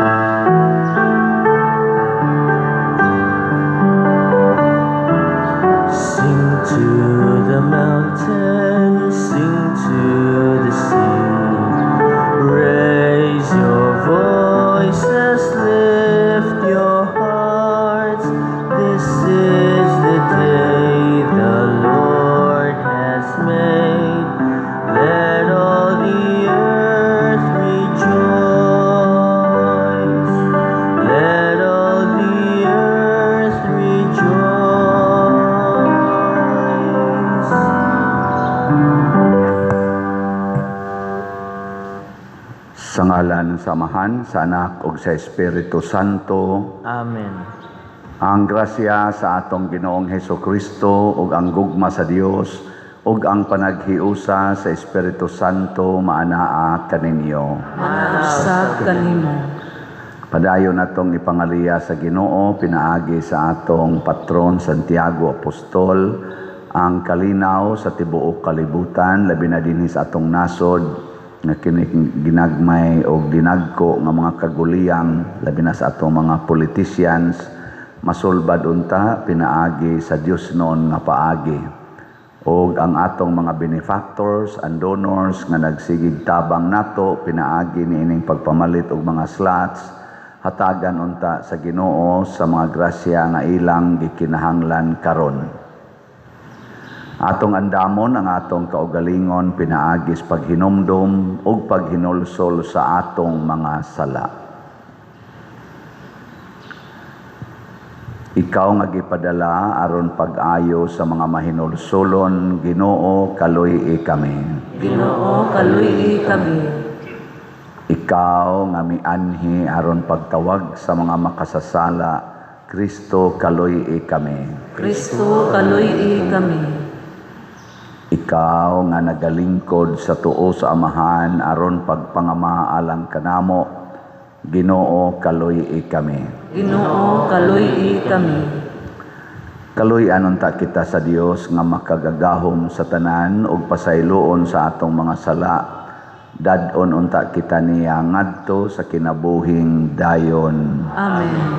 Sing to the mountains, sing to the sea. Raise your voices, lift your hearts. This is the day the Lord has made. Let all the earth rejoice. Let all the earth rejoice. Sa ngalan ng Samahan, sa Anak ug sa Espiritu Santo, Amen. ang grasya sa atong Ginoong Hesukristo ug ang gugma sa Dios ug ang panaghiusa sa Espiritu Santo maanaa kaninyo. Usab kanimo. Padayon natong ipangaliya sa Ginoo pinaagi sa atong patron Santiago Apostol ang kalinaw sa tibuok kalibutan labi na dinhi sa atong nasod nga kini ginagmay o dinagko nga mga kaguliyang labi na sa atong mga politicians masulbad unta pinaagi sa Dios noon nga paagi og ang atong mga benefactors and donors nga nagsigig tabang nato pinaagi niining pagpamalit og mga slots hatagan unta sa Ginoo sa mga grasya nga ilang gikinahanglan karon. Atong andamon ang atong kaugalingon pinaagis paghinumdum ug paghinulsol sa atong mga sala. Ikaw nga gipadala aron pag-ayo sa mga mahinulsolon, Ginoo kaluy kami. Ginoo kaluy kami. Ikaw nga mianhi aron pagtawag sa mga makasasala, Kristo kaluy kami. Kristo kaluy kami. Ikaw nga nagalingkod sa tuo sa Amahan aron pagpangamaalang kanamo, Ginoo kaluy kami. Ginoo kaluy kami. Kaluy-an unta kita sa Dios nga makagagahom sa tanan ug pasayloon sa atong mga sala. Dadon unta kita niya ngadto sa kinabuhing dayon. Amen.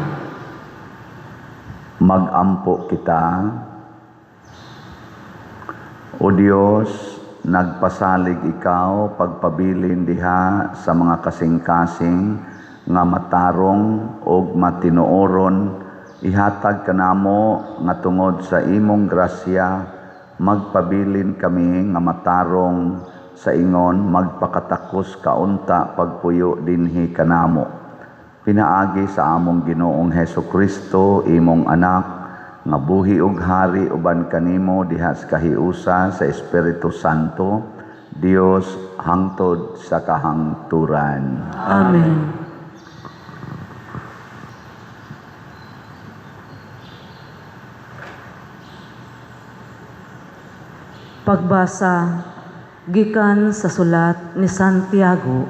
Magampo kita. O Dios, nagpasalig ikaw pagpabilin diha sa mga kasing-kasing nga matarong ug matinuoron ihatag kanamo nga tungod sa imong grasya magpabilin kami nga matarong sa ingon magpakatakos kaunta pagpuyo dinhi kanamo pinaagi sa among Ginoong Hesukristo imong anak nga buhi ug hari uban kanimo diha sa kahiusa sa Espiritu Santo Dios hangtod sa kahangturan. Amen. Pagbasa gikan sa sulat ni Santiago.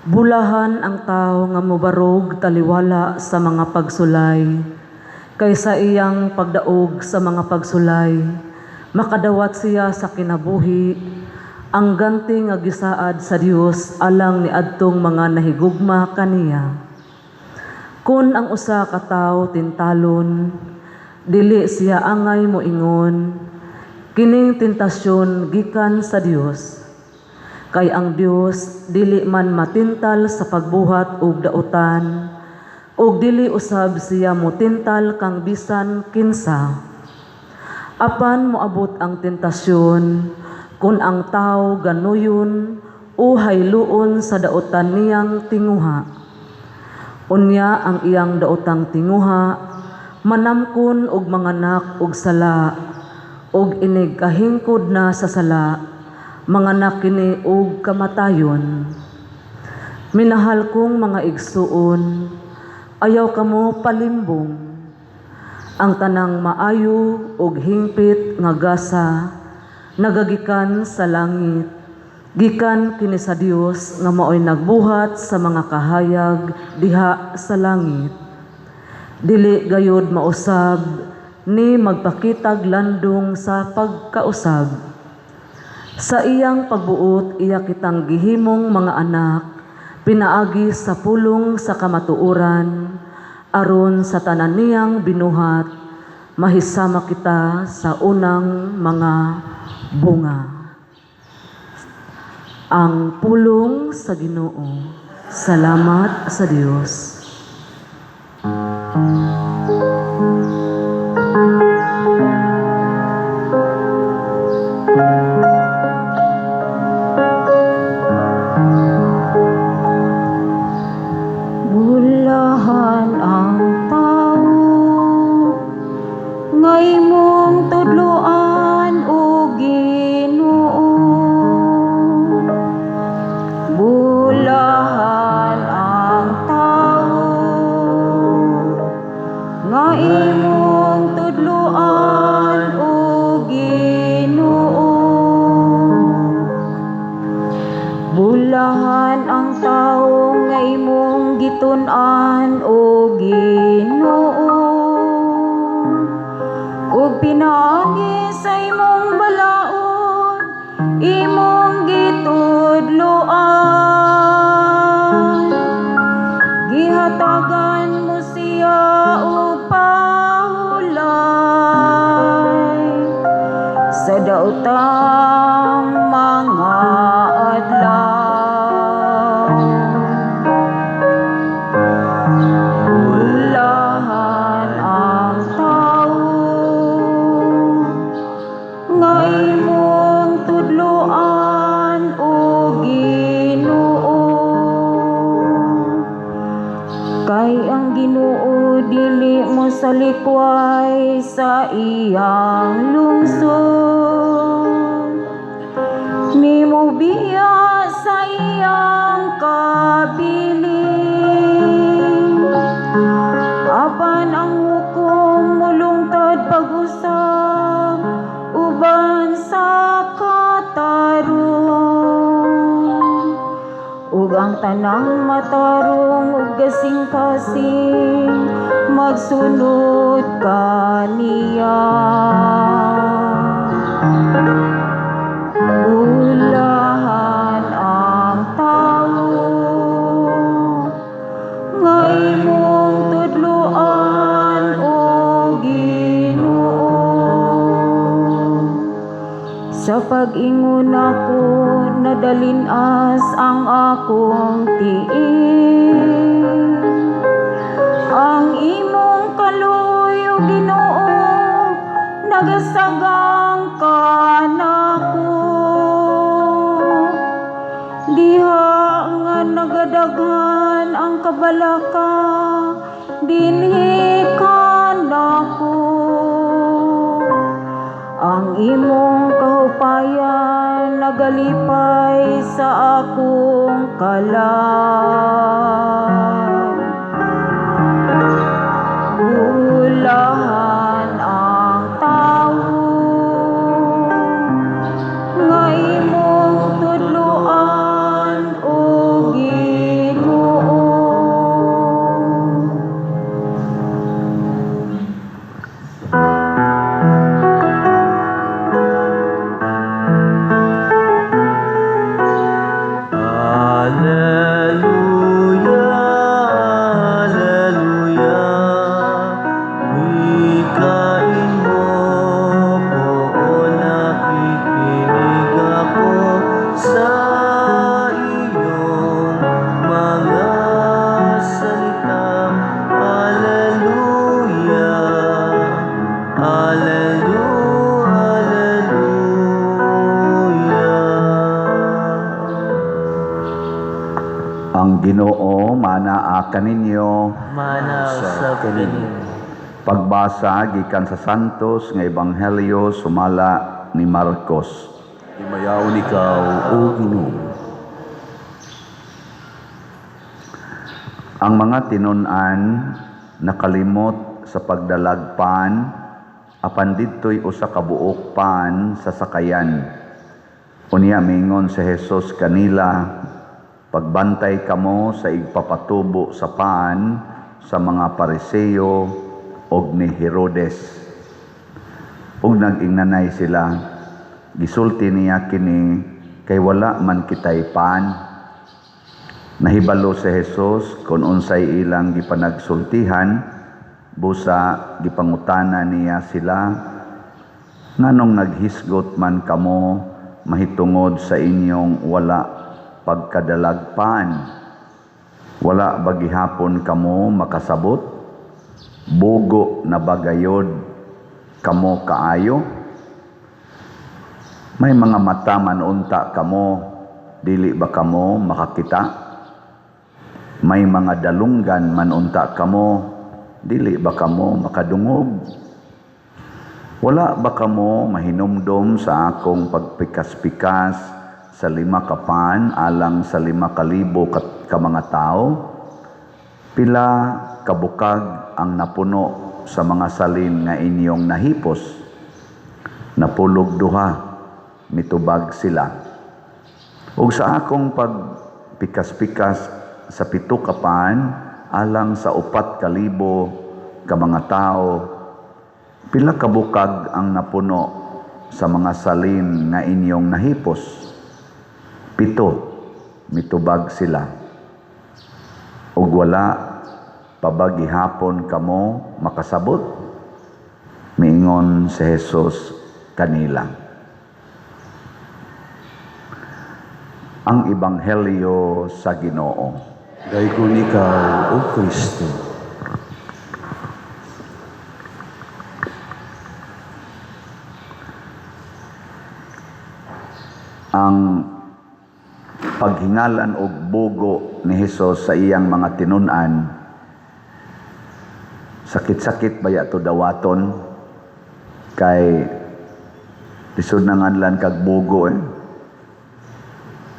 Bulahan ang tao nga mobarog taliwala sa mga pagsulay kaysa iyang pagdaog sa mga pagsulay makadawat siya sa kinabuhi ang ganti nga gisaad sa Dios alang ni adtong mga nahigugma kaniya. Kun ang usa ka tawo tintalon dili siya angay moingon kining tentasyon gikan sa Dios. Kay ang Dios dili man matintal sa pagbuhat ug dautan, ug dili usab siya motintal kang bisan kinsa. Apan moabot ang tentasyon kun ang tawo ganuyon o hayluon sa dautan niyang tinguha. Unya ang iyang daotang tinguha manamkon og manganak og sala og inig kahingkod na sa sala manganak kini og kamatayon. Minahal kong mga igsuon, ayaw kamo palimbong. Ang tanang maayo og hingpit nga gasa nagagikan sa langit. Gikan kini sa Dios nga maoy nagbuhat sa mga kahayag diha sa langit. Dili gayud mausab ni magpakitag landong sa pagkausab. Sa iyang pagbuot iya kitang gihimong mga anak pinaagi sa pulong sa kamatuoran, aron sa tanan niyang binuhat, mahisama kita sa unang mga bunga. Ang pulong sa Ginoo. Salamat sa Dios. Bulahan ang tao, ngay mong tudloan o Ginoo. Bulahan ang tao, ngay mong tudloan o Ginoo. Bulahan ang tao, ngay mong gitun-an o Ginoo. Ug pinaagi sa imong balaod, imong gitudloan. Gihatagan mo siya og pahulay sa daotang mga adlaw. Bulahan ang tao, ngay mong tudloan o Ginoo. Kay ang Ginoo dili mo sa likway sa iyang lungsod, nimo biya sa iyang kabiling. Apan ang hukom mulungtad pag-usab uban sa katarong. Ug ang tanang matarong ug gasing-kasing magsunod kaniya. Bulahan ang tao, ngay mong tudloan o Ginoo. Sa pag-ingon ako, nadalinas ang akong tiil. Ang imong kaluy o Ginoo, nagasagang kanako. Diha nga nagadaghan ang kabalaka, dinhi kanako. Ang imong kahupayan nagalipay sa akong kalan. Bulahan ang tao, ngay mong tudloan o Ginoo. Alleluia, alleluia. Wikain mo, poon nakikinig ako sa iyong mga salita. Alleluia, alleluia, alleluia. Ang Ginoo manaa kaninyo. Mana sa kanin. Pagbasa gikan sa Santos nga Ebanghelyo sumala ni Marcos. Himayaon ikaw, O Ginoo. Ang mga tinun-an nakalimot sa pagdalagpan, apan didtoy usa ka buok pan sa sakayan. Unya mingon si Jesus kanila, pagbantay kamo sa igpapatubo sa paan sa mga Pariseo og ni Herodes. Ug nag-ingnanay sila, gisulti niya kini kay wala man kitay paan. Nahibalo si Jesus kung unsay ilang gipanagsultihan, busa gipangutana niya sila, nganong naghisgot man kamo mahitungod sa inyong wala pagkadalagpan? Wala ba gihapon kamo makasabot? Bugo na bagayod kamo kaayo? May mga mata man unta kamo, dili ba kamo makakita? May mga dalunggan man unta kamo, dili ba kamo makadungog? Wala ba kamo mahinumdom sa akong pagpikas-pikas sa 5 kapan alang sa 5,000 ka mga tao? Pila kabukag ang napuno sa mga salin nga inyong nahipos? Napulog 2, mitubag sila. Ug sa akong pagpikas-pikas sa 7 kapan alang sa 4,000 ka mga tao, pila kabukag ang napuno sa mga salin nga inyong nahipos? 7, mitubag sila. Ug wala pa ba gihapon kamo makasabot? Miingon si Jesus kanila. Ang Ebanghelyo sa Ginoo. Dayon ikaw, O Kristo. Ang paghingalan og bugo ni Jesus sa iyang mga tinun-an, sakit-sakit baya to dawaton, kay lisod na nganlan kag bugo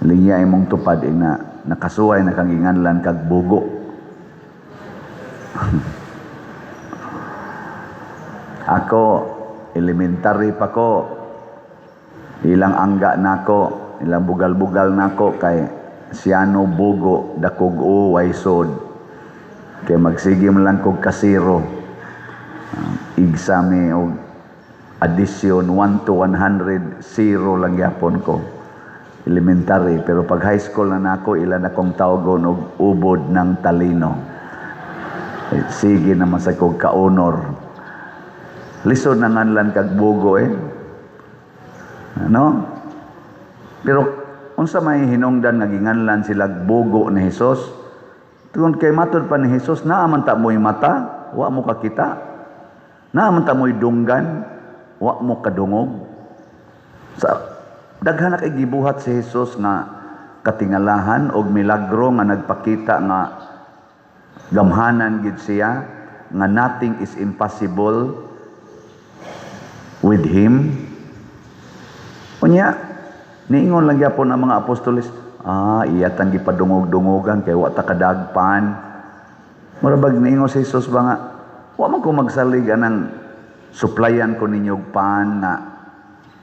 linya imong tupad na nakasuway na kang inganlan kag bugo. Ako elementary pa ko, ilang angga nako, ilang bugal-bugal nako, kay siyano bugo dakog waysod, kay magsige man lang kog kasiro. Exame og addition 1 to 100, 0 lang yapon ko elementary. Pero pag high school na nako, ilan akong tawgon og ubod ng talino. Sige naman sa kog ka-honor. Lisod na nganlan kag bugo Ano? Pero unsa may hinungdan nga ginganlan sila bugo ni Jesus? Tungod kay matud pa ni Jesus, naaman ta mo'y mata, wa mo kakita. Naaman ta mo'y dunggan, wa mo kadungog. Sa daghan na kay gibuhat si Jesus nga katingalahan og milagro nga nagpakita nga gamhanan gid siya, nga nothing is impossible with him. Unya niingon lang gyapon ang mga apostoles, iya tang gipadungog-dungogan kay wa ta kadagpan. Murabag niingon si Jesus ba nga, wa man ko magsalig anang suplayan ko ninyo pan na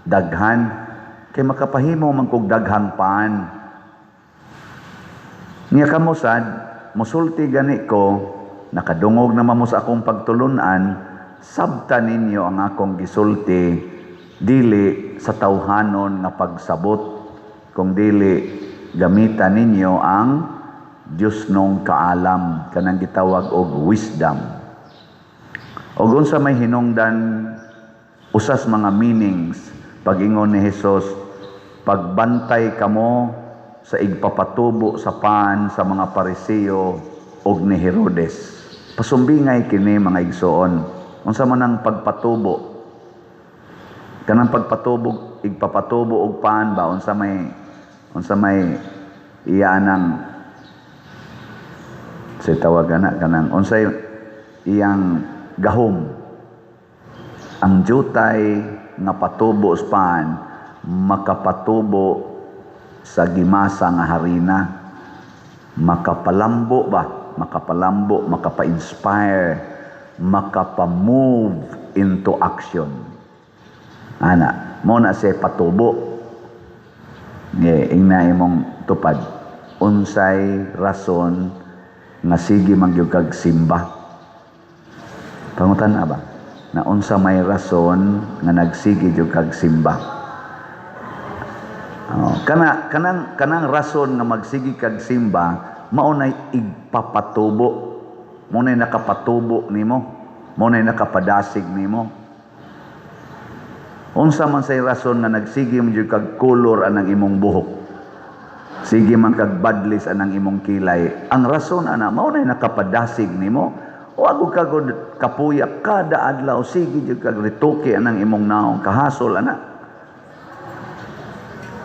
daghan, kay makapahimo man kog daghang paan. Niya kamo sad, musulti gani ko, nakadungog naman mo sa akong pagtulunan, sabta ninyo ang akong gisulti, dili sa tawhanon nga pagsabot, kung dili gamitan ninyo ang Diyos nung kaalam, kanang gitawag og wisdom. Og unsa may hinungdan, usas mga meanings, pag-ingon ni Jesus, pagbantay kamo sa igpapatubo sa pan sa mga Pariseo og ni Herodes. Pasumbingay kini mga igsoon. Unsa man ang pagpatubo? Kanang pagpatubo, igpapatubo og pan ba unsa may iya nang say tawagan na kanang unsay iyang gahom. Ang jutay nga patubo sa pan makapatubo sa gimasa nga harina, makapalambo, makapa-inspire, makapa-move into action. Ana, mo na siya patubo. Ingna imong tupad. Unsay rason nga sige mangyud kag simba. Pangutan ba? Na unsa may rason nga nagsige jud kag simba. Kanang rason nga magsigi kag simba maunay igpapatubo, maunay nakapatubo nimo, maunay nakapadasig nimo. Unsa man say rason nga nagsige mo jud kag color anang imong buhok, sige man kag badlis anang imong kilay, ang rason ana maunay nakapadasig nimo. O agud kagod kapuyak kada adlaw, sige jud kag rituke anang imong naong kahasol ana.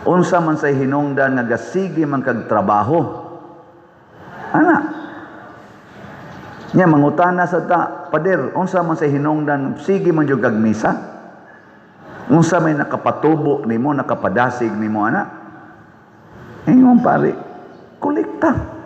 Unsa man say hinungdan nga gasige man kag trabaho, ana. Nya mangutana sa ta, pader, unsa man say hinungdan sige man jud kag misa? Unsa may nakapatubo nimo, nakapadasig nimo ana? Ingon pare, kolekta.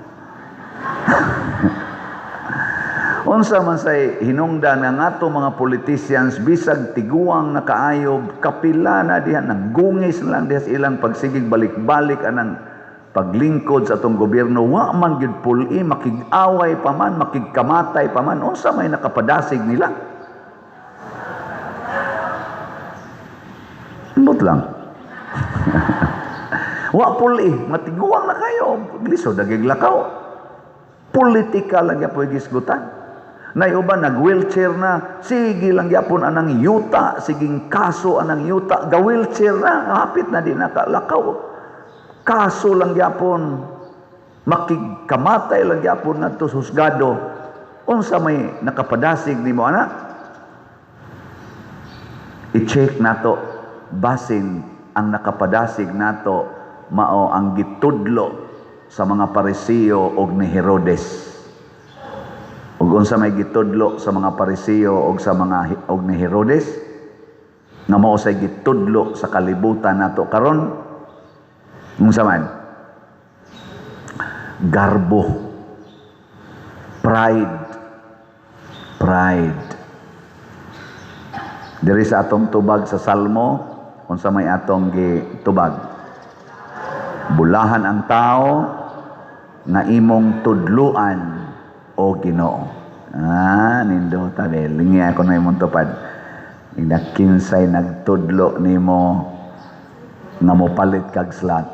Unsa man say hinungdan nga ato mga politicians bisag tiguang nakaayob, kapila na diha, naggungis lang diha sa ilang pagsigig balik-balik anang paglingkod sa atong gobyerno, wa man gyud puli, makig-away pa man, makigkamatay pa man, unsa may nakapadasig nila? Ambot lang. Wa puli, matiguang na kayo, lisod dagig lakaw. Politika lang gyapon gisgutan. Nay uban nag-wheelchair na, sige lang gyapon anang yuta, siging kaso anang yuta, ga-wheelchair na, hapit na di nakalakaw. Kaso lang gyapon, makigkamatay lang gyapon ngadto sa husgado. Unsa may nakapadasig nimo ana? I-check nato, basin ang nakapadasig nato mao ang gitudlo sa mga Parisiyo og ni Herodes. Ug unsa may gitudlo sa mga Parisiyo og sa mga og ni Herodes nga mao say gitudlo sa kalibutan nato karon, unsa man? Garbo, pride. Diri sa atong tubag sa Salmo, unsa may atong gitubag? Bulahan ang tao nga imong tudluan o Ginoo. Nindo tabi. Lingi ako na imong tupad. Inakinsay nagtudlo nimo nga mopalit kag slot.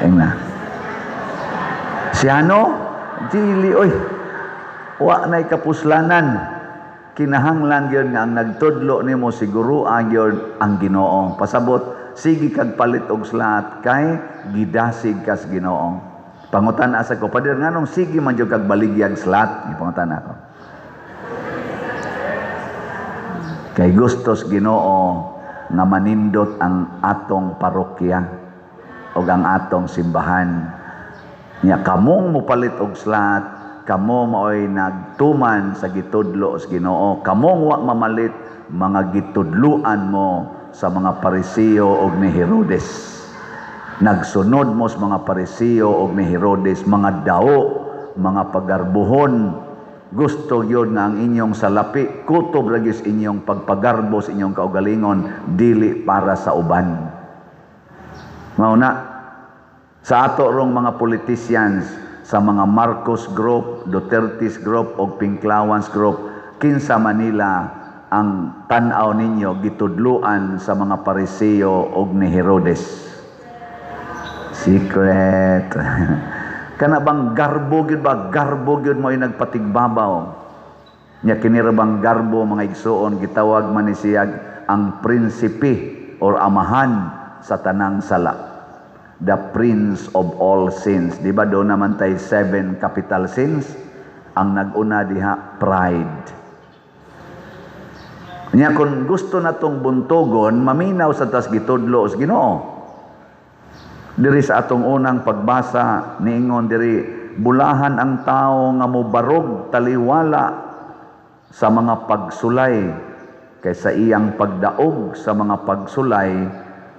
Na. Si ano? Dili, oy. Wa na'y kapuslanan. Kinahanglan yun nga ang nagtudlo nimo siguro yun ang Ginoo. Pasabot, sige kag palit og slot kay gidasig kas Ginoo. Pangutan asa ko, pader nganong sige man jud kag baligyag slot, pangutan ako. Kay gustos Ginoo nga manindot ang atong parokya o ang atong simbahan. Nya kamong mopalit og slot, kamo maoy nagtuman sa gitudlo sa Ginoo. Kamong wa mamalit mga gitudluan mo sa mga Parisiyo og ni Herodes. Nagsunod mo sa mga Parisiyo og ni Herodes, mga dao, mga pagarbuhon. Gusto yun nga ang inyong salapi, kutob lagi sa inyong pagpagarbo sa inyong kaugalingon, dili para sa uban. Mauna, sa ato rong mga politicians, sa mga Marcos Group, Duterte's Group o Pinklawans Group, kinsa Manila ang tanaw ninyo gitudluan sa mga Parisiyo og ni Herodes? Secret. Kana bang garbo gyud ba? Garbo gyud mo ay nagpatigbabaw. Nya kini ra bang garbo mga igsuon gitawag man ni siya ang prinsipe or amahan sa tanang sala. The prince of all sins. Di ba doon naman tayo 7 capital sins? Ang nag-una diha, pride. Nya kung gusto natong buntogon, maminaw sa tas gitudlo sa Ginoo. Diri sa atong unang pagbasa, niingon diri, bulahan ang tao nga mobarog taliwala sa mga pagsulay, kaysa iyang pagdaog sa mga pagsulay,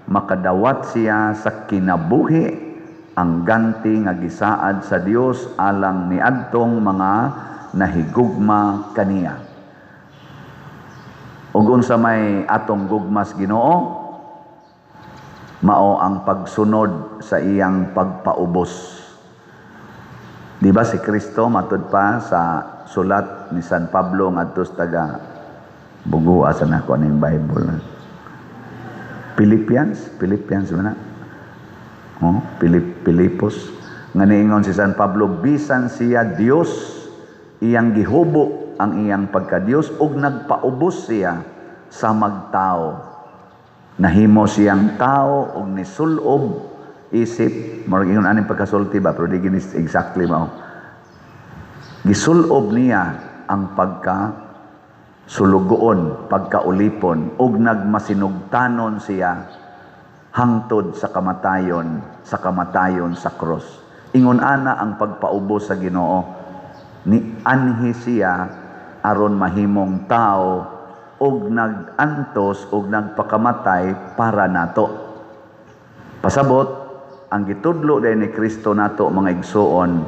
makadawat siya sa kinabuhi ang ganti nga gisaad sa Dios alang niadtong mga nahigugma kaniya. Ug unsa may atong gugmas Ginoo, mao ang pagsunod sa iyang pagpaubos. Di ba si Kristo matud pa sa sulat ni San Pablo ngadto sa taga Bugua sa nako ning Bible. Philippians mana? Pilipos. Nga niingon si San Pablo, bisan siya Dios, iyang gihubo ang iyang pagka-Dios ug nagpaubos siya sa magtao. Nahimo siyang tao ug nisulob isip, marag ingon aning pagkasulti ba, pero di ginis exactly mao. Gisulob niya ang pagka-sulugoon, pagkaulipon, ug nagmasinugtanon siya hangtod sa kamatayon sa cross. Ingon ana ang pagpaubos sa Ginoo, ni anhi siya aron mahimong tao ug nagantos ug nagpakamatay para nato. Pasabot ang gitudlo day ni Kristo nato mga igsuon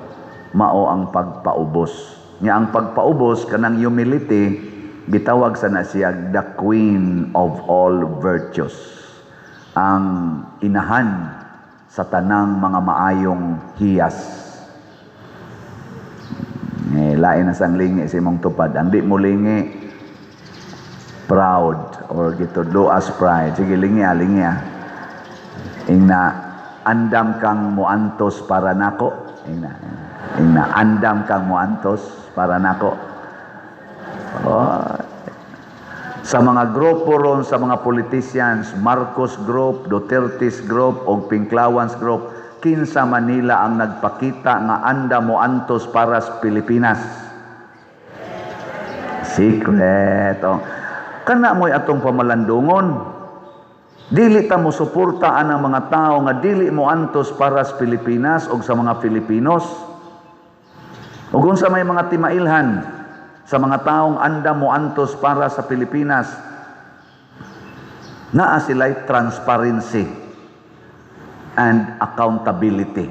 mao ang pagpaubos. Nya ang pagpaubos kanang humility gitawag sa na siya the queen of all virtues. Ang inahan sa tanang mga maayong hiyas. Lain na sang lingi si mong tupad. Andi mo lingi proud or gitudlo as pride. Sige, lingi. Ingna, andam kang muantos para nako. Ingna, andam kang muantos para nako. Sa mga grupo ron, sa mga politicians, Marcos Group, Duterte's Group, o Pinklawans Group, kinsa Manila ang nagpakita nga anda mo antos para sa Pilipinas. Secret. Kana mo'y atong pamalandungon. Dili ta mo suportaan ang mga tao nga dili mo antos para sa Pilipinas o sa mga Filipinos. O kung sa may mga timailhan, sa mga taong anda mo antos para sa Pilipinas, naa sila'y transparency and accountability.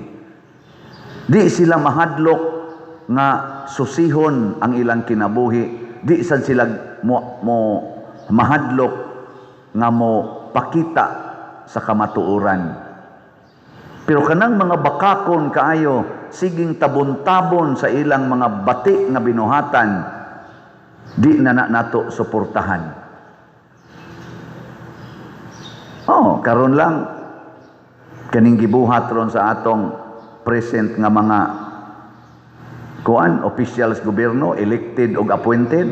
Di sila mahadlok nga susihon ang ilang kinabuhi. Di sad sila mo mahadlok nga mo pakita sa kamatuoran. Pero kanang mga bakakon kaayo, siging tabon-tabon sa ilang mga bati nga binuhatan, di na nato suportahan. Karon lang kaning gibuhat ron sa atong present nga mga officials gobyerno, elected o appointed.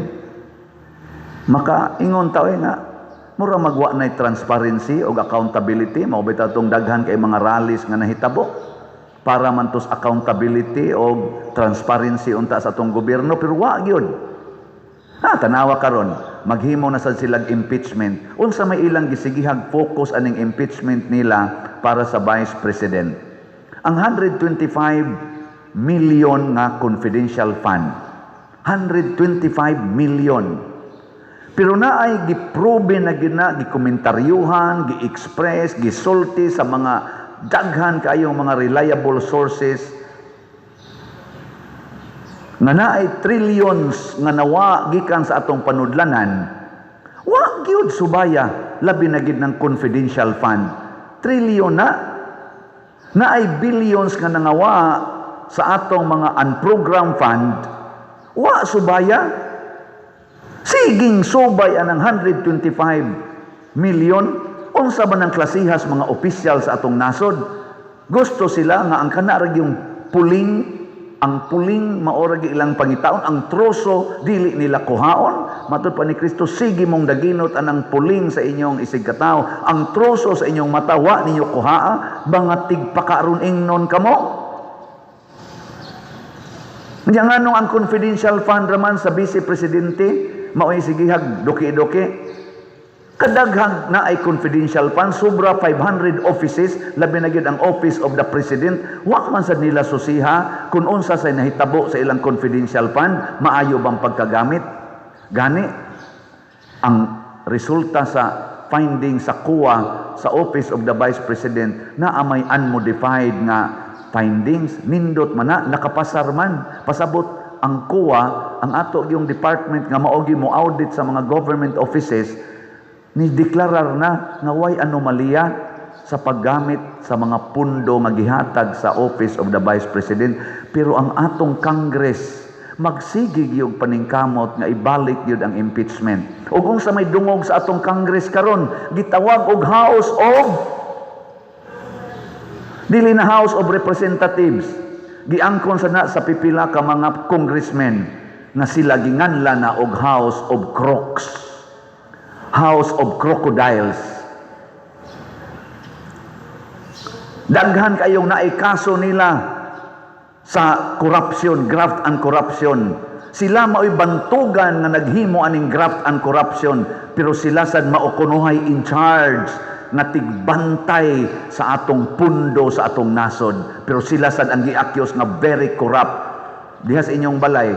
Makaingon tayo nga mura magwa na transparency o accountability, mao bitaw tong daghan kay mga rallies nga nahitabo para man tos accountability o transparency unta sa atong gobyerno, pero wa gyud. Tanawa karon, maghimo na sad silang impeachment. Unsa may ilang gisigihag focus aning impeachment nila para sa Vice President. Ang 125 million nga confidential fund. 125 million. Pero naay giprobe na gikomentaryuhan, gi-express, gisulti sa mga daghan kayong mga reliable sources nga naay trillions nga nawa gikan sa atong panudlanan, wa gyud subaya labi na gid ng confidential fund. Trillion na naay billions nga nangawa sa atong mga unprogrammed fund, wa subaya. Siging subay anang 125 million. Unsa ba ng klasihas mga opisyal sa atong nasod? Gusto sila nga ang kanarag yung puling, ang puling maorag ilang pangitaon, ang troso dili nila kuhaon. Matud pa ni Kristo, sige mong daginot anang puling sa inyong isig katao, ang troso sa inyong matawa ninyo kuhaa, bangatig pakaron ingnon kamo. Nga nganong ang confidential fund raman sa Vice Presidente mao'y sigihag doki-doki. Kadaghang na ay confidential fund, sobra 500 offices, labi na gyud ang Office of the President. Wa man sad nila susiha kung unsa say nahitabo sa ilang confidential fund, maayo bang pagkagamit. Gani ang resulta sa finding sa COA sa Office of the Vice President na amay unmodified nga findings, nindot man na nakapasar man. Pasabot ang COA, ang ato yung department nga maogi mo audit sa mga government offices, ni deklarar na nga way anomalya sa paggamit sa mga pundo nga gihatag sa Office of the Vice President. Pero ang atong Congress magsigig yung paningkamot nga ibalik yun ang impeachment. O kung sa may dungog sa atong Congress karon, gitawag og House of, dili na House of Representatives, Giangkon sa pipila ka mga congressmen na sila ginganlan na og House of Crooks, House of Crocodiles. Daghan kayong naikaso nila sa corruption, graft and corruption. Sila mao'y bantugan nga naghimo aning graft and corruption, pero sila sad maukunuhay in charge nga tigbantay sa atong pundo sa atong nasod. Pero sila sad ang gi-accuse nga very corrupt. Dihas inyong balay,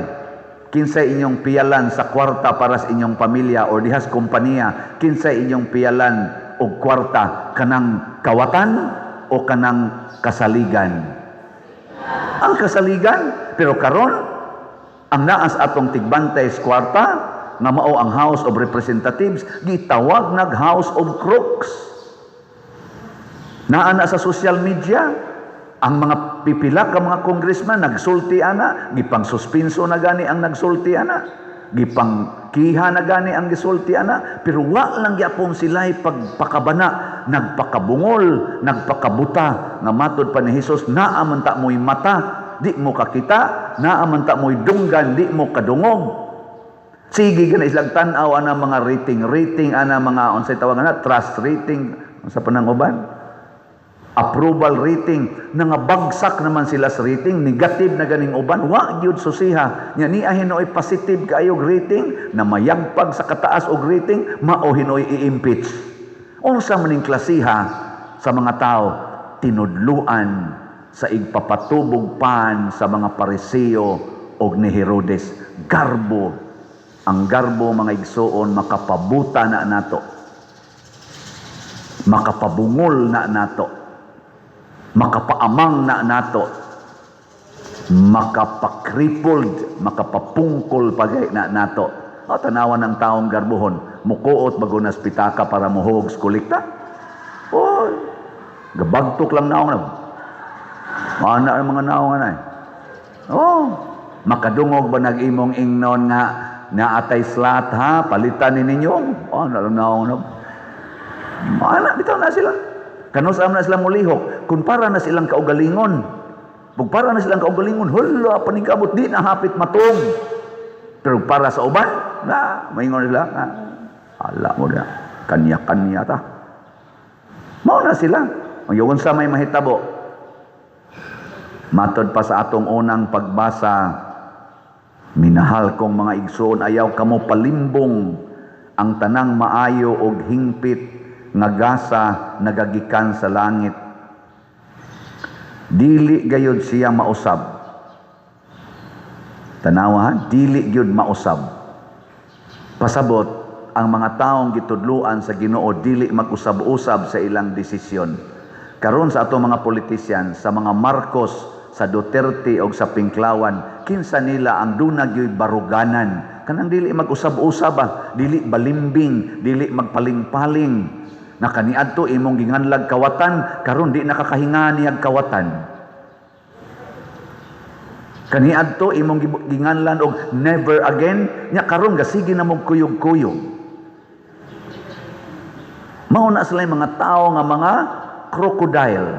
kinsay inyong piyalan sa kwarta para sa inyong pamilya, o dihas kompanya, kinsay inyong piyalan og kwarta, kanang kawatan o kanang kasaligan? Ang kasaligan. Pero karon ang naas atong tigbantay sa kwarta nga mao ang House of Representatives, gitawag nag House of Crooks. Naa na sa social media ang mga pipila ka mga congressman nagsulti ana, gipang suspenso na gani ang nagsulti ana, gipang kiha na gani ang gisulti ana, pero wa lang gyapon sila'y pagpakabana, nagpakabungol, nagpakabuta, nga matod pa ni Jesus, naa man ta mo'y mata, di mo kakita, naa man ta mo'y dunggan, di mo kadungog. Sige gana islang tanaw ana mga rating ana mga unsay tawagan na trust rating sa pananguban, approval rating, nga bagsak naman sila sa rating, negative na ganing uban, wa gyud susiha nya ni hinoy positive kaayog rating na mayagpag sa kataas og rating, mao hinoy i-impeach. Unsa maning klasiha sa mga tao? Tinudluan sa igpapatubog pan sa mga Pariseo og ni Herodes. Garbo. Ang garbo, mga igsoon, makapabuta na nato, makapabungol na nato, makapaamang na nato, makapakrippled, makapapungkol pagay na nato. O tanawan ng taong garbuhon, mukuot bago nas pitaka para muhog kolekta. Oy, gabagtok lang naong na. Mana ang mga naong na. Oh, makadungog ba nag-imong ingnon nga naatay slot ha, palitan ni ninyo. Oh, naong na. Mana bitaw na sila. Kanos am na sila mulihok, kung para na silang kaugalingon. Kung para na silang kaugalingon, hala, paningkamot, di na hapit matong. Pero para sa uban, na, maingon sila, na, ala mo na, kanya-kanya ta. Mao na sila. Ang yun sa may mahitabo. Matod pa sa atong unang pagbasa, minahal kong mga igsoon, ayaw kamo palimbong ang tanang maayo og hingpit nga gasa nagagikan sa langit. Dili gayud siya mausab. Tanawa, dili gyud mausab. Pasabot, ang mga taong gitudluan sa Ginoo dili mag-usab-usab sa ilang desisyon. Karon sa atong mga politician, sa mga Marcos, sa Duterte o sa Pinklawan, kinsa nila ang dunag yo'y baruganan. Kanang dili mag-usab-usab, dili balimbing, dili magpaling-paling. Na kaniadto imong ginganlag kawatan, karon di nakakahinga niyag kawatan. Kaniadto imong ginganlan og never again, nya karon gasige na mong kuyog-kuyog. Mao na sila mga tao nga mga crocodile.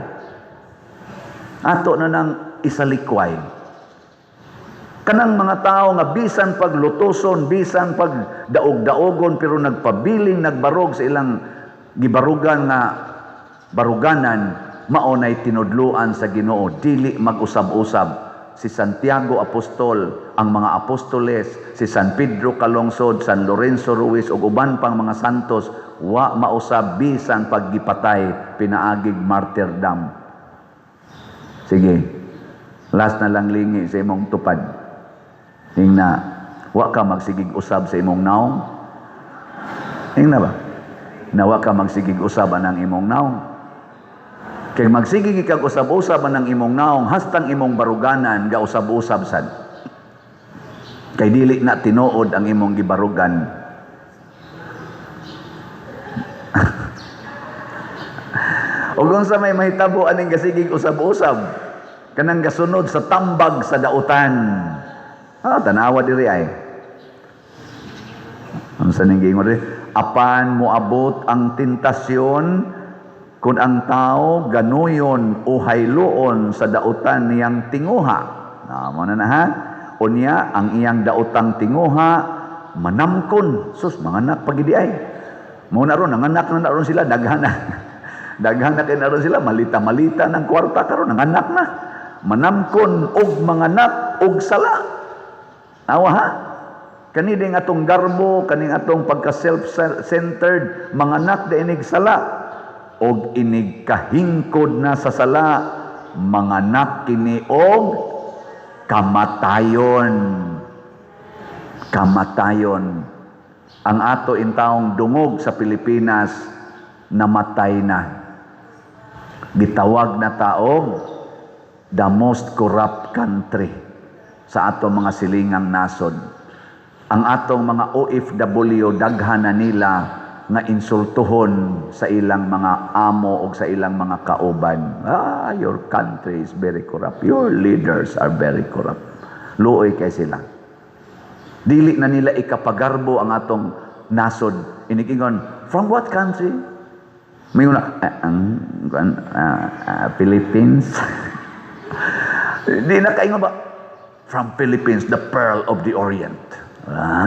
Ato na nang isalikway. Kanang mga tao nga bisan paglutuson, bisan pag daog-daogon, pero nagpabiling, nagbarog sa ilang gibarugan nga baruganan, maunay tinudluan sa Ginoo, dili mag-usab-usab. Si Santiago Apostol, ang mga apostoles, si San Pedro Calungsod, San Lorenzo Ruiz ug uban pang mga santos, wa mausab bisan paggipatay, pinaagig martyrdom. Sige, last na lang lingi sa imong tupad. Hingna, wa ka magsigig usab sa imong naong. Hingna ba? Nawa ka magsigig usaban ng imong naong. Kay magsigig kag usab-usaban ng imong naong, hastang imong baruganan ga usab-usab sad. Kay dili na tinuod ang imong gibarugan. Ug unsa may mahitabo aning gasigig usab-usab, kanang gasunod sa tambag sa dautan. Tanawa diri ay. Unsa ning giingon diri? Apan moabot ang tentasyon Kung ang tao ganuyon o hayloon sa dautan niyang tinguha, mo na ha, unya ang iyang daotang tinguha, manamkon, sus, mga anak pagidi ay. Muna ron, nanganak na ron sila, daghan na. Daghan na kayo na ron sila, malita-malita ng kwarta karon, nanganak na. Manamkon og manganak og sala. Nawa ha? Kani ding atong garbo, kaning atong pagka self-centered, manganak da inig sala. Og inig kahingkod na sa sala, manganak kini og kamatayon. Kamatayon. Ang ato intaong dungog sa Pilipinas, namatay na. Gitawag na taog, the most corrupt country sa atong mga silingang nasod. Ang atong mga OFW, daghan na nila nga insultuhon sa ilang mga amo o sa ilang mga kauban. Your country is very corrupt. Your leaders are very corrupt. Luoy kay sila. Dili na nila ikapagarbo ang atong nasod. Inigingon, from what country? May una, Philippines. Di na kaingon ba? From Philippines, the pearl of the Orient.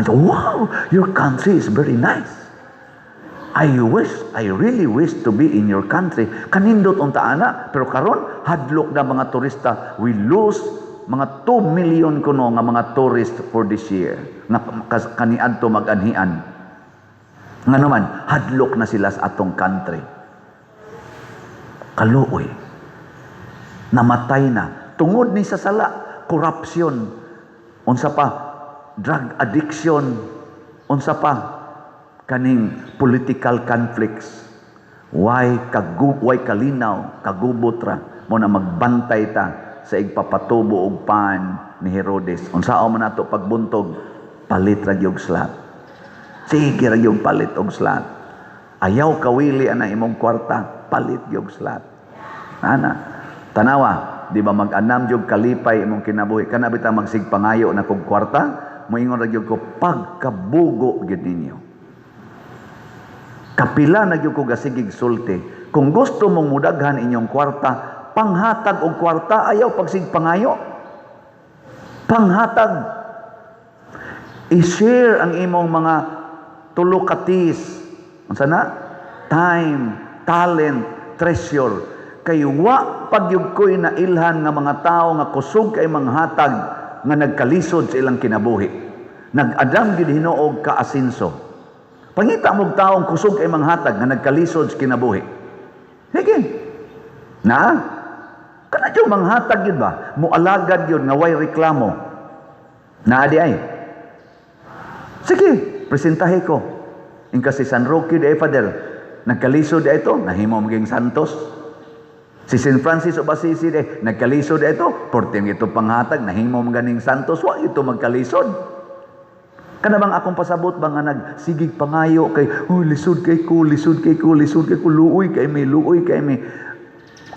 Wow, your country is very nice. I really wish to be in your country. Kanindot unta ana, pero karon hadlok na mga turista. We lose mga 2 million kuno nga mga tourist for this year. Nga kaniadto mag-anhian. Nga naman, hadlok na sila sa atong country. Kaluoy. Namatay na. Tungod ni sa sala, corruption. Unsa pa, drug addiction. Unsa pa, kaning political conflicts. Why kalinaw, kagubot ra mo na magbantay ta sa igpapatubo og pan ni Herodes. Unsao man nato pagbuntog, palit ra gyud slat. Sige ra gyud palit og slat. Ayaw kawili ana imong kwarta, palit gyud slat. Ana, tanawa, di ba mag-anam gyud kalipay imong kinabuhi, kana bitaw magsigpangayo na kog kwarta, moingon ra gyud ko pagkabugo gyud ninyo. Kapila na gyud ko gasigig sulti. Kung gusto mong mudaghan inyong kwarta, panghatag og kwarta, ayaw pagsigpangayo. Panghatag. I-share ang imong mga tulukatis. Unsa na? Time, talent, treasure. Kay wa pagyud ko'y nailhan nga mga tao nga kusog kay manghatag nga nagkalisod sa ilang kinabuhi. Nag-adam gyud hinuog ka asinso. Pangita mong taong kusog kay manghatag nga nagkalisod sa kinabuhi. Sige. Na? Kana yung manghatag yun ba? Mualagad yun nga way reklamo. Na adi ay. Sige, presentahe ko. Ingka si San Roque de Fadel, nagkalisod de ito, nahimo maging santos. Si St. Francis of Assisi de, nagkalisod de ito, porting ito panghatag, nahimo maganing santos, wa ito magkalisod. Kana bang akong pasabot ba nga nagsigig pangayo kay lisod kay ko, lisod kay ko, lisod kay ko, luoy kay me.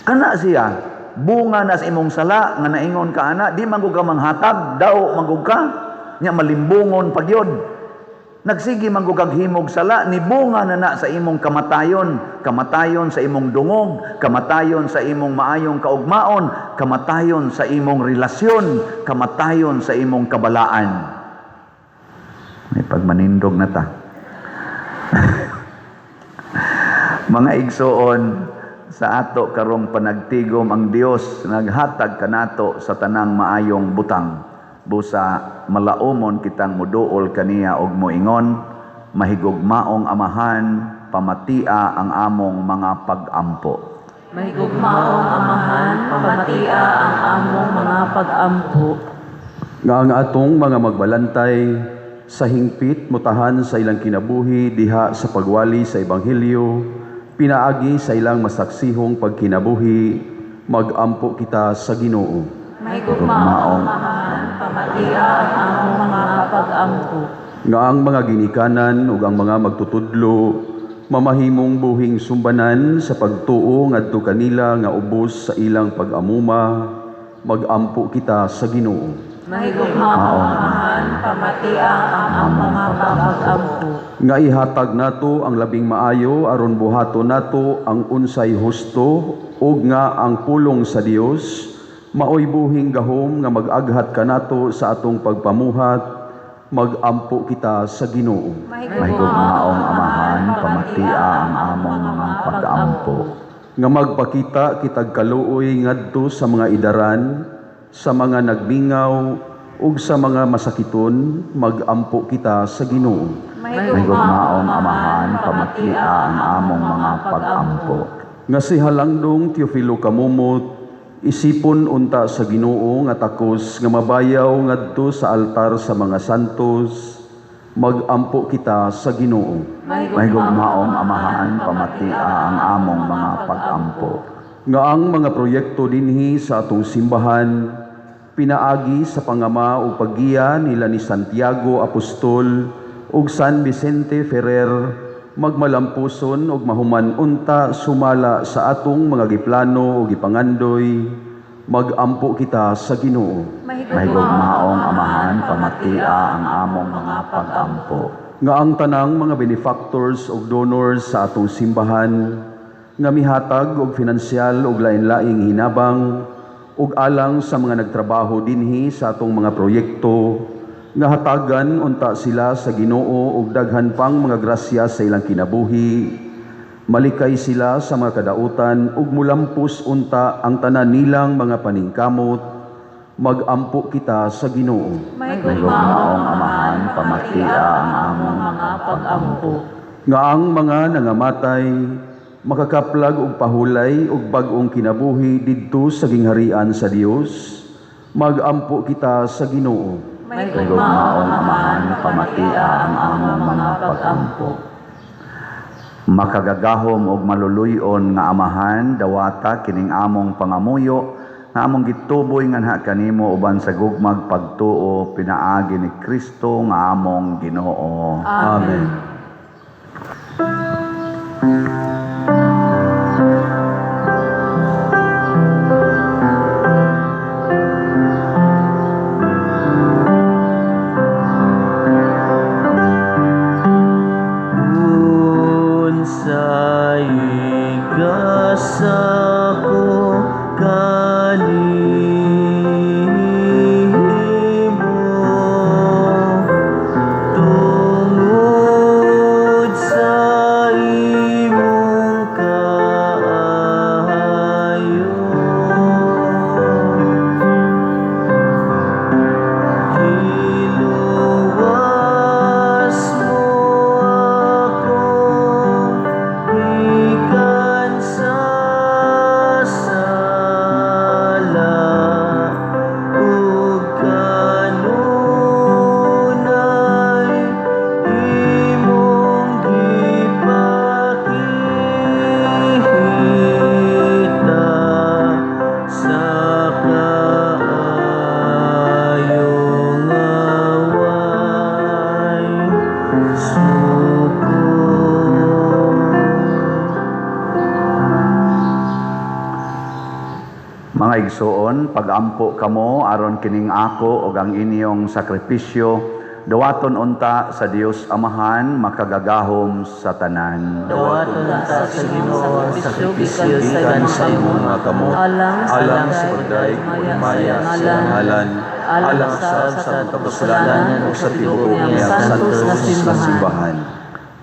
Kana siya, bunga na sa imong sala nga naingon ka ana, di man ka manghatag, daw manggug ka, nya malimbungon pagyod. Nagsigi man kag himog sala, ni bunga na sa imong kamatayon, kamatayon sa imong dungog, kamatayon sa imong maayong kaugmaon, kamatayon sa imong relasyon, kamatayon sa imong kabalaan. May pagmanindog na ta. Mga igsoon, sa ato karong panagtigom ang Dios naghatag kanato sa tanang maayong butang. Busa malaumon kitang muduol kaniya og moingon, mahigugmaong amahan, pamatia ang among mga pag-ampo. Mahigugmaong amahan, pamatia ang among mga pag-ampo. Nga ang atong mga magbalantay, sa hingpit mutahan sa ilang kinabuhi diha sa pagwali sa Ebanghelyo, pinaagi sa ilang masaksihong pagkinabuhi, magampo kita sa Ginoo. Mahigugmaong amahan, pamatia ang among mga pag-ampo. Nga ang mga ginikanan ug ang mga magtutudlo, mamahimong buhing sumbanan sa pagtuo ngadto kanila nga ubos sa ilang pag-amuma, magampo kita sa Ginoo. Mahigugmaon pamatiang ang mga pag-ampo. Nga ihatag nato ang labing maayo aron buhato nato ang unsay husto ug nga ang pulong sa Dios maoy buhing gahom nga mag-aghat kanato sa atong pagpamuhat, mag-ampo kita sa Ginoo. Mahigugmaong amahan, pamatia ang among mga pag-ampo. Nga magpakita kitag kaluoy ngadto sa mga idaran, sa mga nagmingaw ug sa mga masakiton, mag-ampo kita sa Ginoo. Mahigugmaong amahan, pamatia ang among mga pag-ampo. Nga si Halangdong Teofilo Kamumot, isipon unta sa Ginoo nga takos nga mabayaw ngadto sa altar sa mga santos, mag-ampo kita sa Ginoo. Mahigugmaong amahan, pamatia ang among mga pag-ampo. Nga ang mga proyekto dinhi sa atong simbahan pinaagi sa pangama o paggiya nila ni Santiago Apostol ug San Vicente Ferrer, magmalampuson ug mahuman unta sumala sa atong mga giplano ug gipangandoy, mag-ampo kita sa Ginoo. Mahigugmaong amahan, pamatia ang among mga pag-ampo. Nga ang tanang mga benefactors ug donors sa atong simbahan nga mihatag og finansyal ug lain-laing hinabang ug alang sa mga nagtrabaho dinhi sa atong mga proyekto, nga hatagan unta sila sa Ginoo ug daghan pang mga grasya sa ilang kinabuhi, malikay sila sa mga kadautan ug mulampos unta ang tanan nilang mga paningkamot, mag-ampo kita sa Ginoo. Mahigugmaong amahan, pamatia ang among mga pag-ampo. Nga ang mga nangamatay makakaplag og pahulay ug bag-ong kinabuhi didto sa gingharian sa Dios, mag-ampo kita sa Ginoo. Mahigugmaong amahan, pamatia ang among mga pag-ampo. Makagagahom og maluluyon nga amahan, dawata kining among pangamuyo nga among gituboy nganha kanimo uban sa gugmag pagtuo pinaagi ni Kristo nga among Ginoo. Amen. Unsay gasako kanimo tungod sa imong kaayo. Iluwas mo ako gikan sa sala ug kanunay imong gipakita sa kaayong away suko. Mga igsoon, pag-ampo kamo aron kining ako ug ang inyong sakripisyo dawaton unta sa Dios Amahan makagagahom sa tanan. Dawaton ta sa Ginoo ang sakripisyo sa imong mga kamot, alang sa pagdaig ug maya sa ngalan, alang sa katapusalanan ug sa tibuok niya santos na simbahan.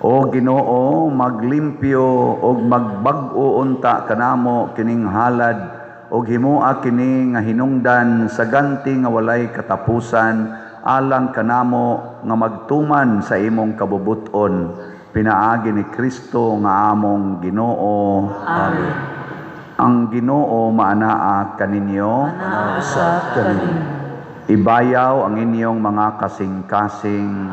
O Ginoo, maglimpyo ug magbag-o unta kanamo kining halad ug himua kini nga hinungdan sa ganti nga walay katapusan alang kanamo nga magtuman sa imong kabubuton pinaagi ni Kristo nga among Ginoo. Amen. Ang Ginoo maanaa kaninyo, Sa kanin. ibayaw ang inyong mga kasing-kasing.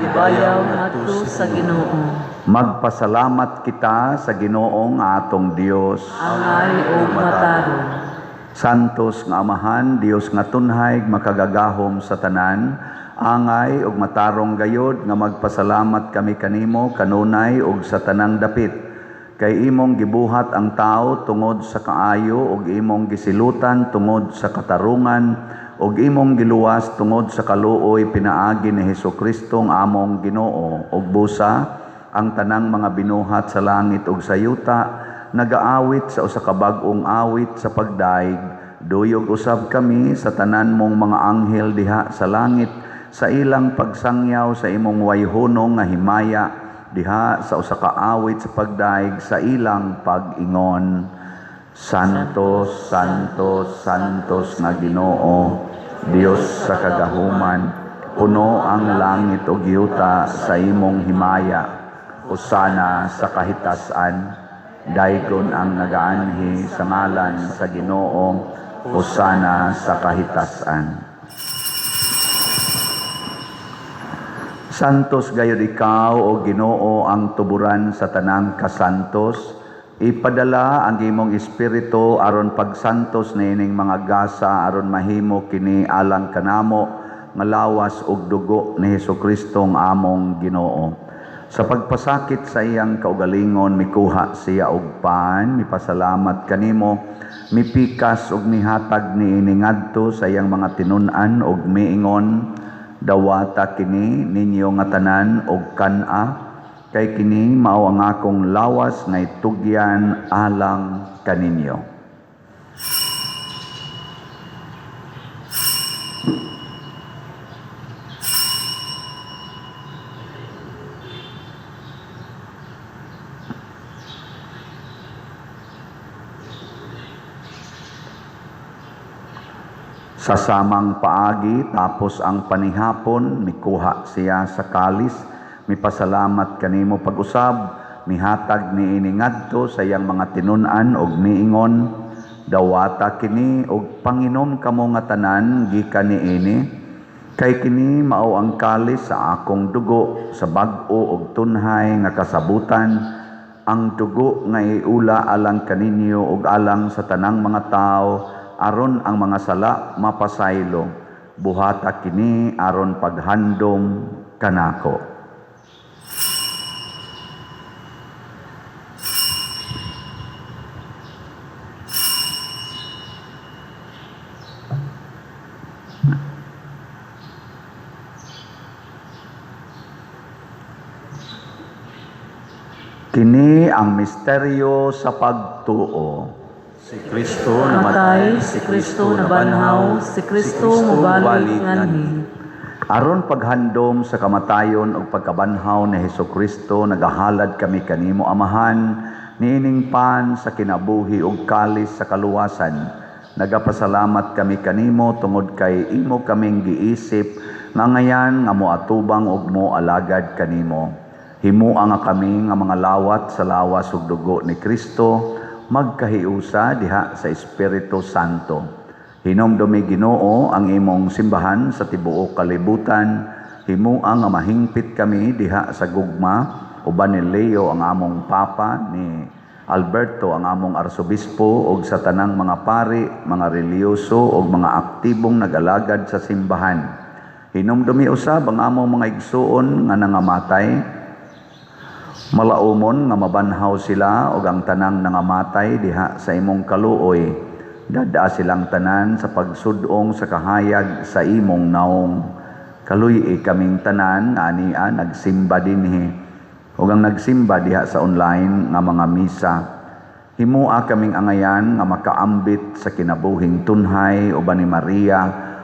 Ibayaw ngadto sa Ginoo. Magpasalamat kita sa Ginoo nga atong Dios. Angay o matarong. Santos nga Amahan, Dios nga tunhay makagagahom sa tanan, angay ug matarong gayod nga magpasalamat kami kanimo kanunay ug sa tanang dapit. Kay imong gibuhat ang tao tungod sa kaayo ug imong gisilutan tungod sa katarungan ug imong giluwas tungod sa kaluoy pinaagi ni Hesukristo ang among Ginoo, ug busa ang tanang mga binuhat sa langit ug sa yuta nagaawit sa usa ka bag-ong awit sa pagdaig. Duyog usab kami sa tanan mong mga anghel diha sa langit sa ilang pagsangyaw sa imong wayhunong nga himaya diha sa usa ka awit sa pagdaig sa ilang pag-ingon. Santos, Santos, Santos nga Ginoo, Dios sa kagahuman, puno ang langit ug yuta sa imong himaya. Hosana sa kahitasan, daygon ang nagaanhi sa ngalan sa Ginoo. Hosana sa kahitasan. Santos gayud ikaw o Ginoo ang tuburan sa tanang kasantos. Ipadala ang imong espiritu aron pagsantos niining mga gasa aron mahimo kini alang kanamo nga lawas ug dugo ni Hesukristo ang among Ginoo. Sa pagpasakit sa iyang kaugalingon mikuha siya og paan, mipasalamat kanimo, mipikas ug mihatag niini ngadto sa iyang mga tinun-an ug miingon, dawata kini ninyo nga tanan og kan-a. Kay kini mao ang akong lawas nga itugyan alang kaninyo. Sa samang paagi tapos ang panihapon mikuha siya sa kalis. Mipasalamat kanimo pag-usab, mihatag niini ngadto sa iyang mga tinun-an og miingon, dawata kini og panginom kamo nga tanan gikan niini, kay kini mao ang kalis sa akong dugo sa bag-o og tunhay nga kasabutan, ang dugo nga iula alang kaninyo og alang sa tanang mga tao aron ang mga sala mapasaylo. Buhata kini aron paghandom kanako. Kini ang misteryo sa pagtuo. Si Kristo Namatay, si Kristo nabanhaw, si Kristo mubalik nganhi. Aron paghandom sa kamatayon ug pagkabanhaw ni Hesukristo, nagahalad kami kanimo Amahan, niining pan sa kinabuhi ug kalis sa kaluwasan. Nagapasalamat kami kanimo tungod kay imo kaming giisip nga ngayan nga moatubang ug moalagad kanimo. Himuha nga kami nga mga lawat sa lawas ug dugo ni Kristo, magkahiusa diha sa Espiritu Santo. Hinomdumi Ginoo ang imong simbahan sa tibuok kalibutan. Himuha nga mahingpit kami diha sa gugma, uban ni Leo ang among Papa, ni Alberto ang among Arsobispo, ug sa tanang mga pari, mga reliyoso ug mga aktibong nag-alagad sa simbahan. Hinomdumi usab ang among mga igsuon nga nangamatay. Malaumon nga mabanhaw sila ug ang tanang nangamatay diha sa imong kaluoy. Dadaa silang tanan sa pagsudong sa kahayag sa imong naong. Kaluy kaming tanan nga ania nagsimba dinhi ug ang nagsimba diha sa online nga mga misa. Himuha kaming angayan nga makaambit sa kinabuhing tunhay uban ni Maria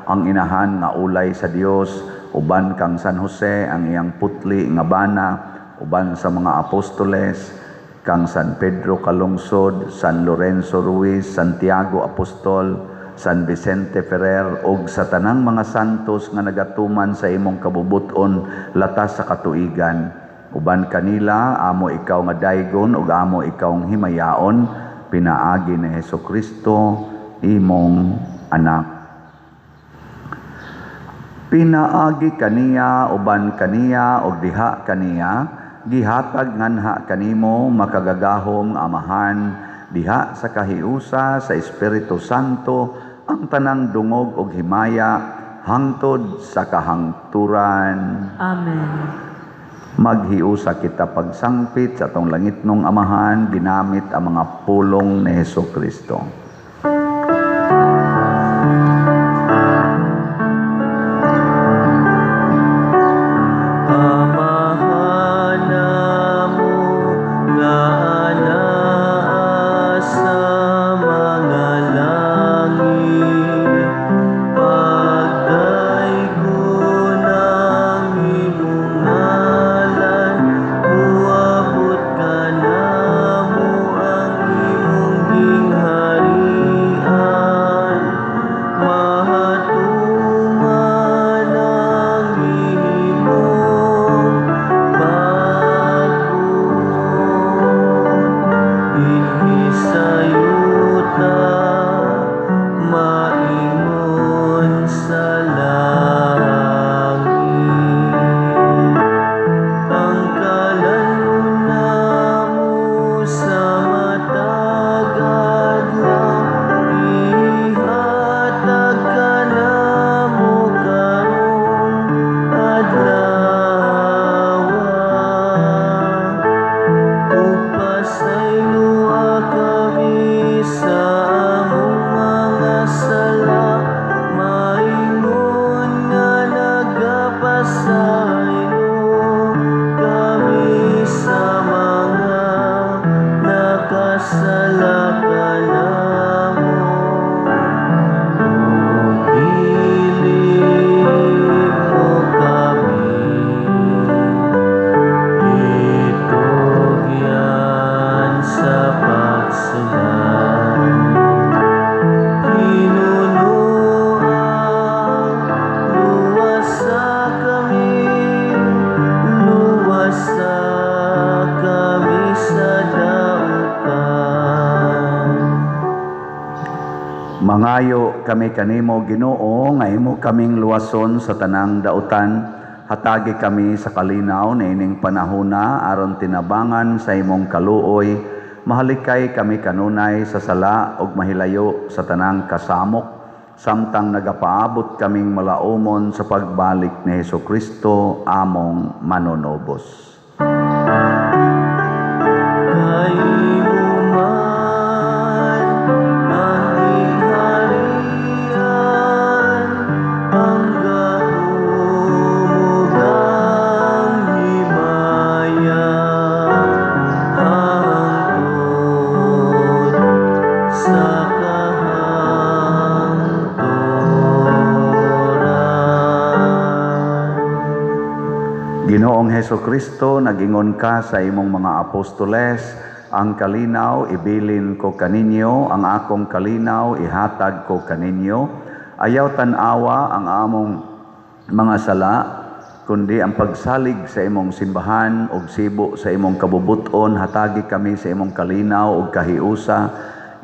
ang inahan nga ulay sa Dios, uban kang San Jose ang iyang putli nga bana, uban sa mga apostoles, kang San Pedro Kalungsod, San Lorenzo Ruiz, Santiago Apostol, San Vicente Ferrer, ug sa tanang mga santos nga nagatuman sa imong kabubuton latas sa katuigan. Uban kanila, amo ikaw nga daygon ug amo ikaw himayaon, pinaagi ni Hesukristo, imong anak. Pinaagi kaniya, uban kaniya, ug diha kaniya, gihatag nganha kanimo makagagahom Amahan, diha sa kahiusa sa Espiritu Santo, ang tanang dungog ug himaya, hangtod sa kahangturan. Amen. Maghiusa kita pagsangpit sa atong langitnong Amahan, ginamit ang mga pulong ni Hesukristo. Mangayo kami kanimo Ginoo nga imo kaming luwason sa tanang dautan. Hatagi kami sa kalinaw na ining panahona aron tinabangan sa imong kaluoy. Mahalikay kami kanunay sa sala ug mahilayo sa tanang kasamok. Samtang nagapaabot kaming malaumon sa pagbalik ni Hesukristo among manonobos. Ginoong Hesukristo, nagingon ka sa imong mga apostoles, ang kalinaw ibilin ko kaninyo, ang akong kalinaw ihatag ko kaninyo. Ayaw tanawa ang among mga sala, kundi ang pagsalig sa imong simbahan ug sibo sa imong kabubuton. Hatagi kami sa imong kalinaw ug kahiusa,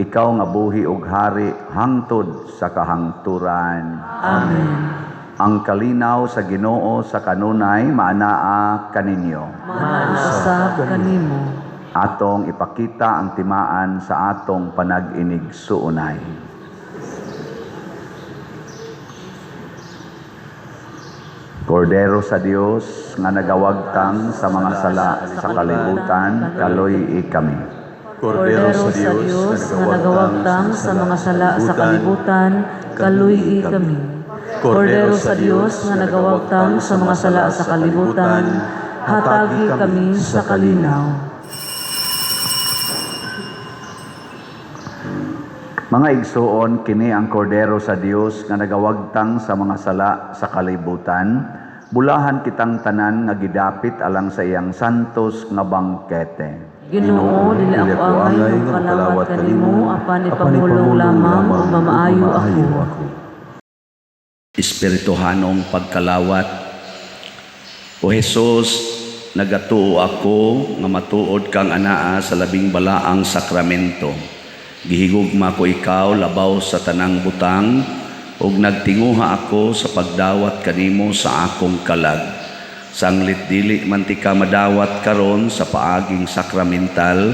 ikaw nga buhi ug hari hangtod sa kahangturan. Amen. Ang kalinaw sa Ginoo sa kanunay maanaa kaninyo. Manausab kanimo. Atong ipakita ang timaan sa atong panag-inig suunay. Kordero sa Dios nga nagawagtang sa mga sala sa kalibutan, kaloy kami. Kordero sa Dios nga nagawagtang sa mga sala sa kalibutan, kaluy kami. Kordero sa Dios nga nagawagtang sa mga sala sa kalibutan, hatagi kami sa kalinaw. Mga igsuon, kini ang kordero sa Dios nga nagawagtang sa mga sala sa kalibutan. Bulahan kitang tanan nga gidapit alang sa iyang santos nga bangkete. Ginoo, dili ako angay ng kalawat kanimo, apan ipamulong lamang ug mamaayo ako. Espirituhanong pagkalawat. O Jesus, nagatuo ako nga matuod kang anaa sa labing balaang sakramento. Gihigugma ko ikaw labaw sa tanang butang ug nagtinguha ako sa pagdawat kanimo sa akong kalag. Sanglit dili man ti ka madawat karon sa paaging sakramental,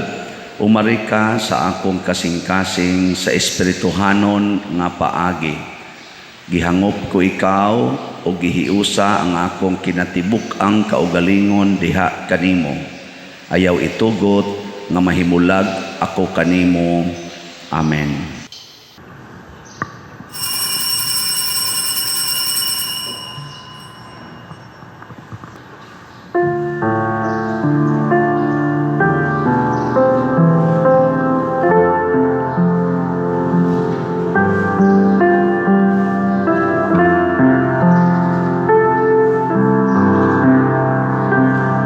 umari ka sa akong kasing-kasing sa espirituhanon nga paagi. Gihangop ko ikaw o gihiusa ang akong kinatibuk ang kaugalingon diha kanimo. Ayaw itugot nga mahimulag ako kanimo. Amen.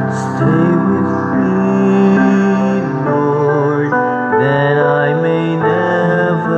Stay with me, Lord, that I may never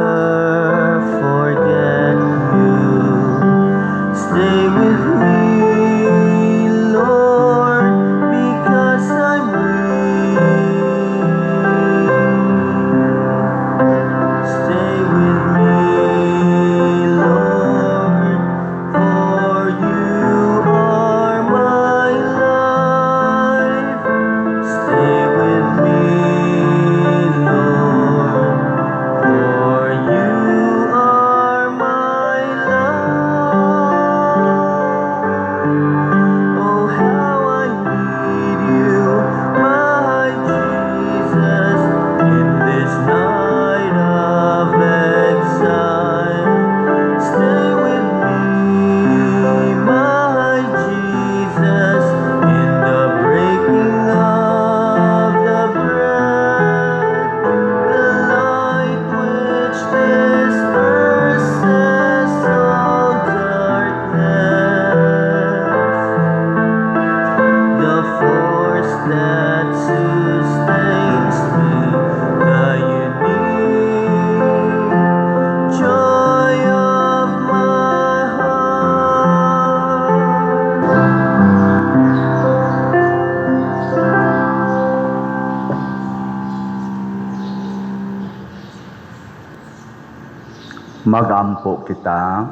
Magampo kita.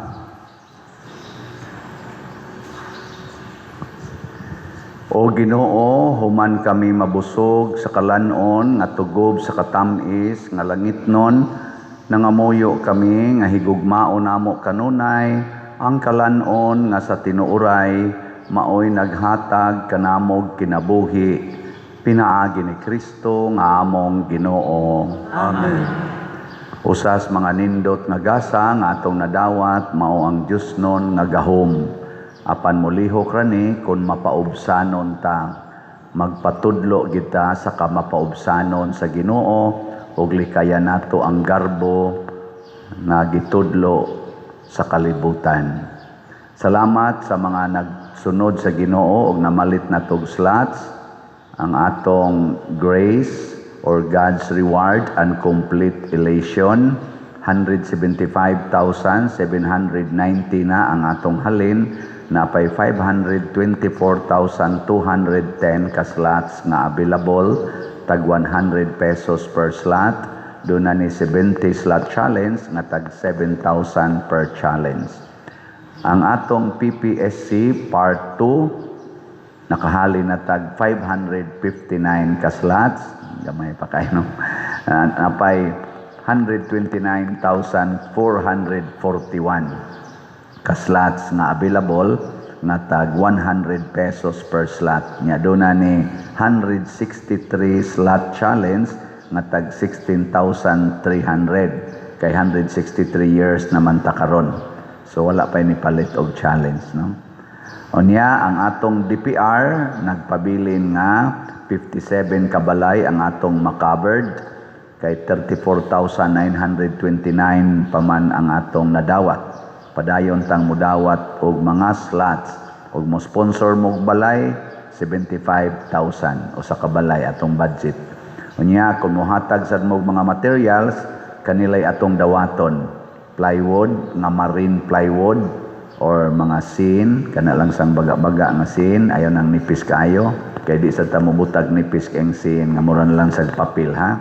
O Ginoo, human kami mabusog sa kalanon nga tugob sa katamis nga langitnon, nangamuyo kami nga higugmao namo kanunay ang kalanon nga sa tinuuray maoy naghatag kanamog kinabuhi. Pinaagi ni Kristo nga among Ginoo. Amen. Usas mga nindot nga gasa nga atong nadawat mao ang Dios non nga gahom. Apan mulihok rani kun mapaubsanon ta. Magpatudlo kita sa kamapaubsanon sa Ginoo ug likaya nato ang garbo nga gitudlo sa kalibutan. Salamat sa mga nagsunod sa Ginoo ug namalit na tog slots. Ang atong grace or God's reward and complete elation, 175,790 na ang atong halin, napay 524,210 ka slots nga available, tag 100 pesos per slot. Doon na ni 70 slot challenge nga tag 7,000 per challenge. Ang atong PPSC Part 2, nakahali na tag 559 ka slots, gamay pa kayo, no? Napay 129,441 ka slots nga available na tag 100 pesos per slot. Nya doon na ni 163 slot challenge nga tag 16,300 kay 163 years naman ta karon. So wala pa ni palit og challenge, no? Unya ang atong DPR nagpabilin nga 57 kabalay ang atong makabered kay 34,929 paman ang atong nadawat. Padayon tang mudawat og mga slots og mo sponsor mo balay 75,000 o sa kabalay atong budget. Unya kung mohatag sad mo mga materials kanilay atong dawaton, plywood nga marine plywood or mga sin, kana lang sang baga-baga nga sin, ayaw nang nipis kayo, kay di sa tamo butag nipis keng sin, nga mura na lang sa papel, ha?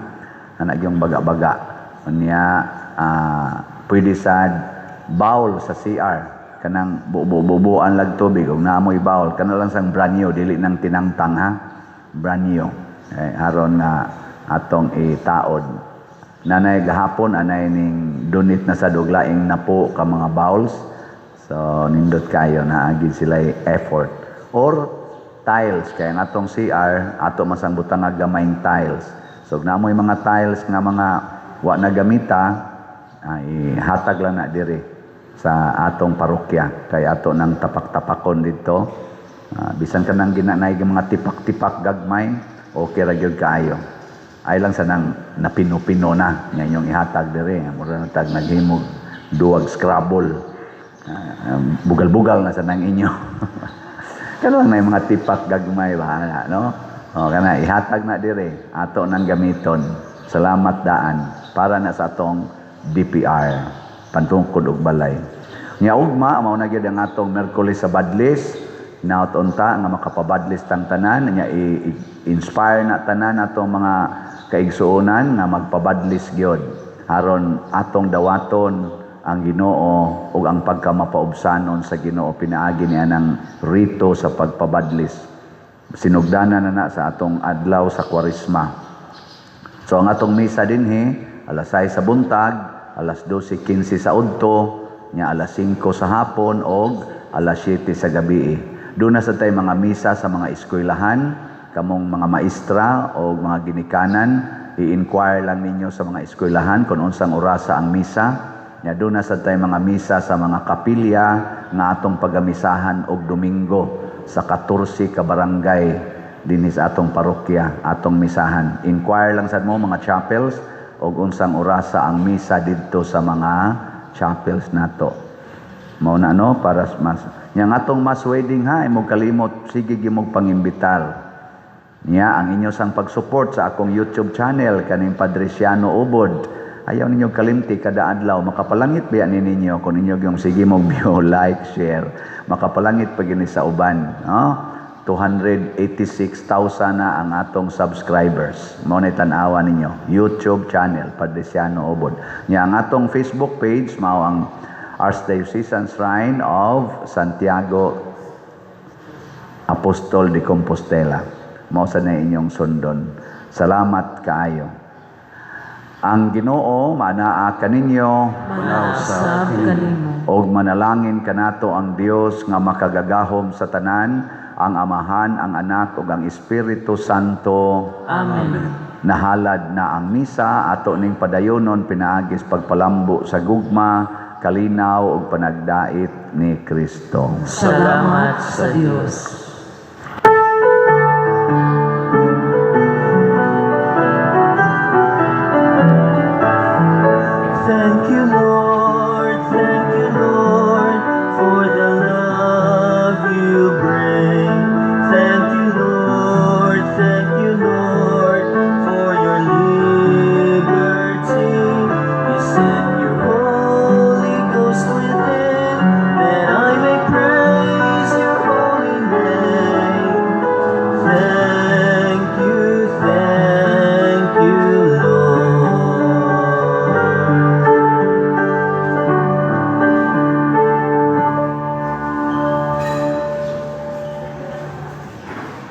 Anak yung baga-baga. Unya, pwede sa bowl sa CR, kanang bubuan lag tubig, kung naamoy bowl, kana lang sang branyo, dili nang tinangtang, ha? Branyo. Haron na atong itaod. Nanay gahapon, anay ning donate na sa duglaing napo ka mga bowls. So, nindot kayo na agid sila effort. Or, tiles. Kaya nga itong CR, ato masang butang nga gamayng tiles. So, namoy mga tiles nga mga wa na gamita, hatag lang na diri sa atong parokya. Kaya ato nang tapak-tapakon dito. Bisan ka nang ginanay mga tipak-tipak gagmay, okay ra gyud kaayo. Ay lang sa nang napino-pino na. Nga inyong ihatag diri. Mura na tag naghimog duwag scrabble. Bugal-bugal na sa nang inyo. Kano lang may mga tipak gagmay ba, no? O kana ihatag na dire ato nang gamiton. Salamat daan para na sa atong DPR pantungkod og balay. Nya ugma mao na gyud ang atong Miyerkules sa Badlis. Naot unta nga makapabadlis tang tanan nya i-inspire na tanan atong mga kaigsuonan nga magpabadlis gyud aron atong dawaton ang Ginoo ug ang pagkamapaubsanon sa Ginoo pinaagi niya ng rito sa pagpabadlis. Sinugdanan na sa atong adlaw sa Kwaresma. So ang atong misa dinhi alas 6 sa buntag, alas 12:15 sa udto, nya alas 5 sa hapon og alas 7 sa gabi. Doon na sa tay mga misa sa mga eskwelahan, kamong mga maestra o mga ginikanan, i-inquire lang ninyo sa mga eskwelahan kung unsang orasa ang misa. Nya doon na sa tay mga misa sa mga kapilya nga atong pagamisahan og Domingo sa 14 ka barangay dinhi sa atong parokya atong misahan. Inquire lang sad mo mga chapels og unsang orasa ang misa didto sa mga chapels nato. Mao na no para mas yang atong mass wedding ha imong kalimot sige gimog pangimbitar. Nya ang inyo sang pag-support sa akong YouTube channel kaning Padresiano Ubod. Ayaw ninyo kalimti kada adlaw, makapalangit ba ni ninyo kung ninyo yung sige mong view, like, share, makapalangit pag sa uban. No? 286,000 na ang atong subscribers. Mao na tan-awa ninyo. YouTube channel Padresiano Obod. Nya ang atong Facebook page mao ang Archdiocesan Shrine of Santiago Apostol de Compostela. Mao sa na inyong sundon. Salamat kaayo. Ang Ginoo manaa kaninyo Manasab kanimo. og manalangin kanato ang Dios nga makagagahom sa tanan, ang Amahan, ang Anak ug ang Espiritu Santo. Amen. Nahalad na ang misa ato ning padayonon pinaagis pagpalambo sa gugma, kalinaw ug panagdait ni Kristo. Salamat sa Dios.